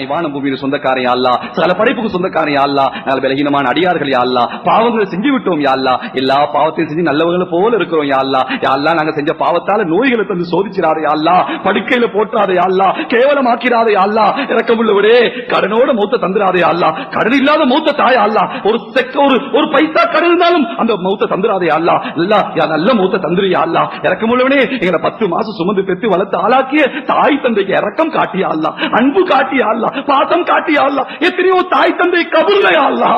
நீ வானம் பூமியின் சொந்தக்காரன் அல்லா, சகல படைப்புக்கு சொந்தக்காரன் அல்லா, நல்ல பலகீனமான அடியார்கள் அல்லா, பாவங்களை செஞ்சு விட்டோம் அல்லா, எல்லா பாவத்தையும் செஞ்சு நல்லவங்களை போல இருக்கிறோம் அல்லா, நாங்க செஞ்ச பாவத்தால நோய்களை தந்து சோதிச்சிடாதே அல்லா, படுக்கையில போட்டாதே அல்லா, கேவலமாக்கிறாதே அல்லா, இறக்கமுள்ளவரே கடனோட மூத்த தந்துராதே அல்லா, கடன் இல்லாத மூத்த தாய் அல்லா, ஒரு பைசா கடன் இருந்தாலும் அந்த மூத்த தந்துராதே அல்லா, நல்ல மூத்த தந்துரியா அல்லா, இறக்கமுள்ளவனே எங்களை 10 மாசம் சுமந்து பெற்று வளர்த்து ஆளாக்கிய தாய் தந்தைக்கு இறக்கம் காட்டியா அல்லா, அன்பு காட்டியா அல்லா, பாசம் காட்டியா அல்லா, எத்தனையோ தாய் தந்தை கபூர்லையா அல்லா,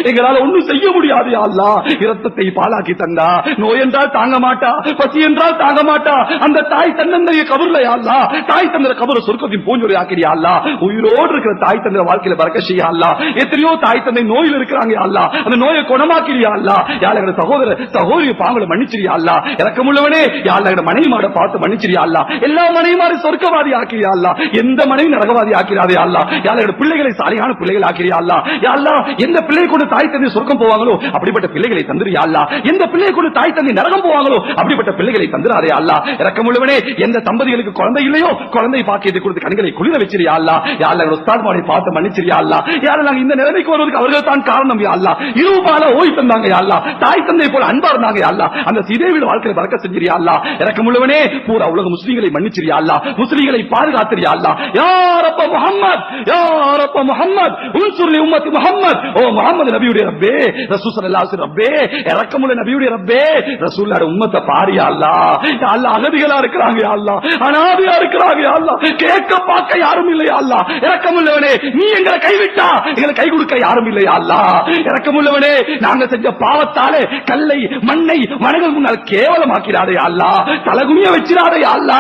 எங்களால ஒண்ணும் செய்ய முடியாது அல்லா, இரத்தத்தை பாலாக்கி தந்தா, நோய் என்றால் தாங்க மாட்டா, பசி என்றால் தாங்க மாட்டா, அந்த தாய் தந்தைய கபூர்லையா அல்லா, தாய் தந்தை கபூர் சொர்க்கத்தின் பூஞ்சொலி ஆக்கிறியா அல்லா, உயிரோடு இருக்கிற தாய் தந்தை வாழ்க்கையில பறக்க செய்யா அல்லா, எத்தனையோ தாய் தந்தை நோயில் இருக்கிறாங்க அல்லா, அந்த நோயை குணமாக்கிறியா அல்லா, யாழ சகோதர சகோதரி பாவங்களை மன்னிச்சிரியா அல்லா, இறக்கமுள்ளவனே யாழ மனைவி மாட பார்த்து மன்னிச்சிரியா அல்லா, எல்லா மனைவி மாறி சொர்க்கவாதி ஆக்கிறியா அல்லா, எந்த மனைவி நரகவாதி ஆக்கிறாதே அல்லா, யாழ பிள்ளைகளை சாலியான பிள்ளைகள் ஆக்கிறியா அல்லா, யாழ்லா எந்த பிள்ளை கொண்டு தாய் தந்தை சொர்க்கம் போவாங்களோ அப்படிப்பட்ட பிள்ளைகளை தந்துரியா அல்லா, எந்த பிள்ளை கொண்டு தாய் தந்தை நரகம் போவாங்களோ அப்படிப்பட்ட பிள்ளைகளை தந்துராதே அல்லா, இறக்கமுள்ளவனே எந்த தம்பதிகளுக்கு குழந்தை இல்லையோ குழந்தை பாக்கியத்தை கொடுத்து கண்களை குளிர வச்சிரியா அல்லா, யாழ உஸ்தாத் மாடி பார்த்து மன்னிச்சிரியா அல்லா, யாழ நாங்க இந்த நிலைமைக்கு வருவதற்கு அவர்கள் தான் காரணம் அல்லா, இருபால ஓய் தந்தாங்க அல்லா, தாய் தந்தை போல அன்பா இருந்தாங்க அல்லா, அந்த சீதேவின் வாழ்க்கையை பறக்க செஞ்சிரியா அல்லா, இறக்கமுள்ளவனே பூரா உலக முஸ்லிம்களை மன்னிச்சிரியா அல்லா, முஸ்லிம்களை பாதுகாத்திரியா அல்லா, யார் அப்ப முஹம்மத் யார் அப்ப முஹம்மத் உன்சுர்லி உம்மத்தி முஹம்மத், ஓ முஹம்மது நபியுடைய ரப்பே, ரசூல் ஸல்லல்லாஹு அலைஹி ரப்பே, இரக்கமுள்ள நபியுடைய ரப்பே, ரசூலுல்லாஹ் உம்மத்தை பாரியா அல்லா, அல்லாஹ் அகதிகளா இருக்கிறாங்க அல்லா, அனாதையா இருக்கிறாங்க அல்லா, கேட்க பார்க்க யாரும் இல்லையா அல்லா, இரக்கமுள்ளவனே நீ எங்களை கைவிட்டா எங்களை கை கொடுக்க யாரும் இல்லையா அல்லா, இரக்கமுள்ளவனே நாங்க செஞ்ச பாவத்தாலே கல்லை மண்ணை மனங்கள் முன்னால் கேவலமாக்கிறாதே அல்லா, தலகுனிய வச்சிராதே அல்லா,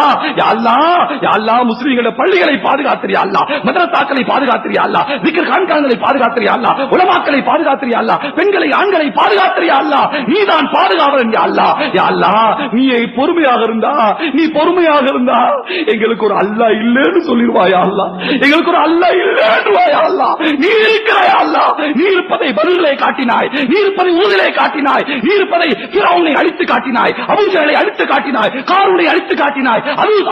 அல்லா முஸ்லிம்கள பள்ளிகளை பாதுகாத்திரியா அல்லா, மதரசாக்களை பாதுகாத்திரியா அல்லா, விக்ர் கான்கான்களை பாதுகாத்திரியா அல்லா, உலமாக்களை பாதுகாத்திரியா அல்லா, பெண்களை ஆண்களை பாதுகாத்திரியா அல்லா, நீதான் பாதுகாவலன் யா அல்லா, யா அல்லா நீ பொறுமையாக இருந்தா எங்களுக்கு ஒரு அல்லாஹ் இல்லைன்னு சொல்லிடுவாயா அல்லா, எங்களுக்கு ஒரு அல்லாஹ் இல்லைன்னுவாயா அல்லா, நீ இருக்கிறாயா அல்லா, நீ இருப்பதை பதில்களை காட்டினாய், நீ இருப்பதை ஊரிலே காட்டினாய், நீ இருப்பதை ஃபிரௌனை அழித்து காட்டினாய், அபூஜஹலை அழித்து காட்டினாய், காரூனை அழித்து காட்டினாய்,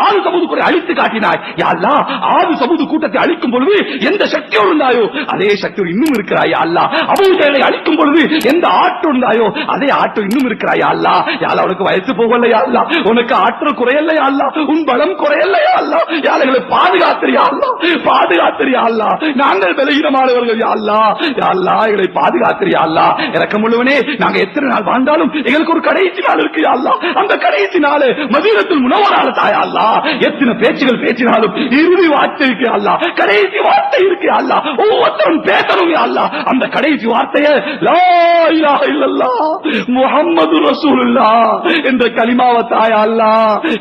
ஆது சமூகத்தை அழித்து காட்டினாய் யா அல்லா, ஆது சமூக கூட்டத்தை அழிக்கும் பொழுது எந்த சக்தியோடு இருந்தாயோ அதே சக்தியோடு இன்னும் இருக்கிறாயா அல்லா, அபூஜஹலை அழிக்கும் பொழுது எந்த ஆற்றல் இருந்தாயோ அதே ஆற்றல் இன்னும் இருக்கிறாயா அல்லா, யாழ் உனக்கு வயசு போகலையா அல்லா, உனக்கு ஆற்றல் குறையலையா அல்லா, உன் பலம் குறையலையா அல்லா, யாழை பாதுகாத்திரியா அல்லா, நாங்கள் பலகீனமானவர்கள் யா அல்லா எங்களை பாதுகாத்திரியா அல்லா, இரக்கமுள்ளவனே நாங்க எத்தனை நாள் வாழ்ந்தாலும் எங்களுக்கு ஒரு கடைசி நாள் இருக்கு யா அல்லா, அந்த கடைசி நாள் மதீனத்துல் முனவ்வரால தாயா அல்லா, எத்தனை பேச்சுகள் பேசினாலும் இறுதி வார்த்தை இருக்கு அல்லா, கடைசி வார்த்தை இருக்கு அல்லா, ஒவ்வொருத்தரும் பேசணும் யா அல்லா, அந்த கடைசி வார்த்தையை லா இலாஹ இல்லல்லாஹ் முஹம்மது ரசூலுல்லாஹ் என்ற கலிமாவை தாயா அல்லா,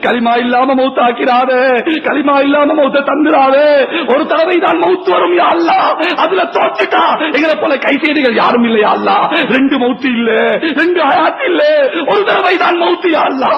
கலிமா இல்லாம மௌத்தாக்கிறாதே, கலிமா இல்லாம மௌத்த தந்துராதே, ஒரு தடவை தான் மௌத் வரும் யா அல்லா, அதுல தோத்துட்டா எங்களை போல கைசேடிகள் யாரும் இல்லையா அல்லா, 2 மௌத்து இல்ல 2 ஹயாத் இல்ல, ஒரு தடவை தான் மௌத்து யா அல்லா,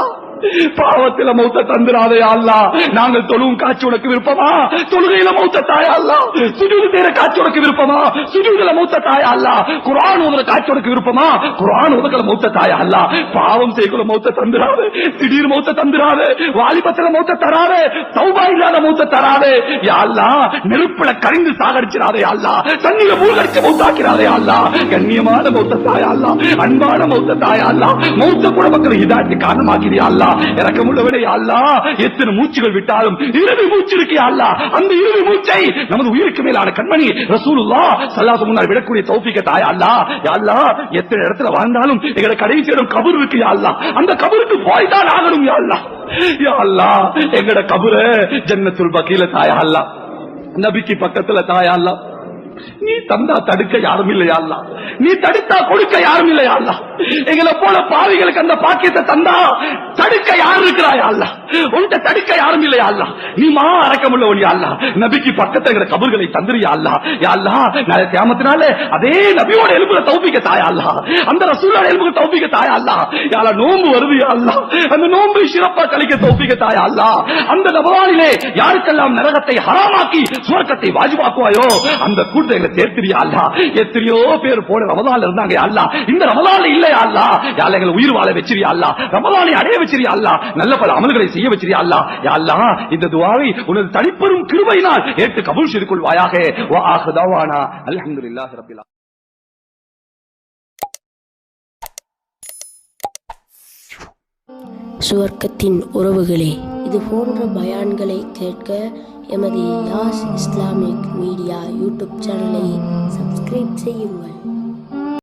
பாவத்தில மௌத்த தந்துராதே அல்லா, நாங்கள் தொழுவும் காட்சி உனக்கு விருப்பமா, தொழுகையில மௌத்த தாயா அல்லா, சுஜூது செய்யற காட்சி உனக்கு விருப்பமா, சுஜூதுல மௌத்த தாயா அல்லா, குர்ஆன் ஓதுற காட்சி உனக்கு விருப்பமா, குர்ஆன் ஓதுற மௌத்த தாயா அல்லா, பாவம் செய்யற மௌத்த தந்துராதே, திடீர் மௌத்த தந்துராதே, வாலிபத்தில மௌத்த தராதே, தௌபா இல்லாத மௌத்த தராதே யா அல்லா, நெருப்புல கரிந்து சாகடிச்சிராதே அல்லா, தண்ணில மூழ்கடிச்சு மௌத்தாக்கிறாதே அல்லா, கண்ணியமான மௌத்த தாயா அல்லா, அன்பான மௌத்த தாயா அல்லா, மௌத்த கூட மக்கள் ஹிதாயத்துக்கு காரணமாக்கிறியா அல்லா, இரக்கமுள்ளவனே அல்லா, எத்தனை மூச்சுகள் விட்டாலும் இறுதி மூச்சு இருக்கு அல்லா, அந்த இறுதி மூச்சை நமது உயிருக்கு மேலான கண்மணி ரசூலுல்லாஹ் ஸல்லல்லாஹு அலைஹி வஸல்லம் விடக்கூடிய தௌஃபீக தாயா அல்லா, யா அல்லா எத்தனை இடத்துல வாழ்ந்தாலும் எங்களை கடைசி இடம் கபர் இருக்கு யா அல்லா, அந்த கபருக்கு போய் தான் ஆகணும் யா அல்லா, யா அல்லா எங்கட கபர ஜன்னத்துல் பகீல தாயா அல்லா, நபிக்கு பக்கத்துல தாயா அல்லா, நீ தந்தா தடுக்க யாரும் இல்லையா அல்லா, நீ தடுத்தா கொடுக்க யாரும் இல்லையா அல்லா, எங்களை போல பாவிகளுக்கு அந்த பாக்கியத்தை தந்தா தடுக்க யாரும் இருக்கிறாயா அல்லா, உன்கிட்ட தடுக்க யாரும் இல்லையா அல்லா, நீ அரக்கமுள்ளவன் யா அல்லா, நபிக்கு பக்கத்துல இருக்கிற கபர்களை தந்துரியா அல்லா, யா அல்லா நாளை கியாமத்தினால அதே நபியோட எலும்புல தௌஃபீக தாயா அல்லா, அந்த ரசூலோட எலும்புல தௌஃபீக தாயா அல்லா, யா அல்லா நோன்பு வருது யா அல்லா, அந்த நோன்பை சிறப்பா கழிக்க தௌஃபீக தாயா அல்லா, அந்த ரமலானிலே யாருக்கெல்லாம் நரகத்தை ஹராமாக்கி சுவர்க்கத்தை வாஜிபாக்குவாயோ அந்த கூட்டத்தை சேர்த்திரியா அல்லா, எத்தனையோ பேர் போன ரமலான்ல இருந்தாங்க யா அல்லா, இந்த ரமலான்ல இல்லையா அல்லா, யா அல்லா எங்களை உயிர் வாழ வச்சிரியா அல்லா, ரமலானை அடைய வச்சிரியா அல்லா, நல்ல பல அமல்களை செய்ய வச்சிரியா அல்லாஹ். யா அல்லாஹ், இந்த துஆவை உனது தனிப்பெரும் கிருபையினால் ஏற்று கபூல் செய்து கொள்வாயாக. வா ஆஹிரு தஅவானா அல்ஹம்துலில்லாஹி ரப்பில் ஆலமீன். சுவர்க்கத்தின் உறவுகளே, இது போன்ற பயான்களை கேட்க எமது யாஸ் இஸ்லாமிக் மீடியா யூடியூப் சேனலை சப்ஸ்கிரைப் செய்யுங்கள்.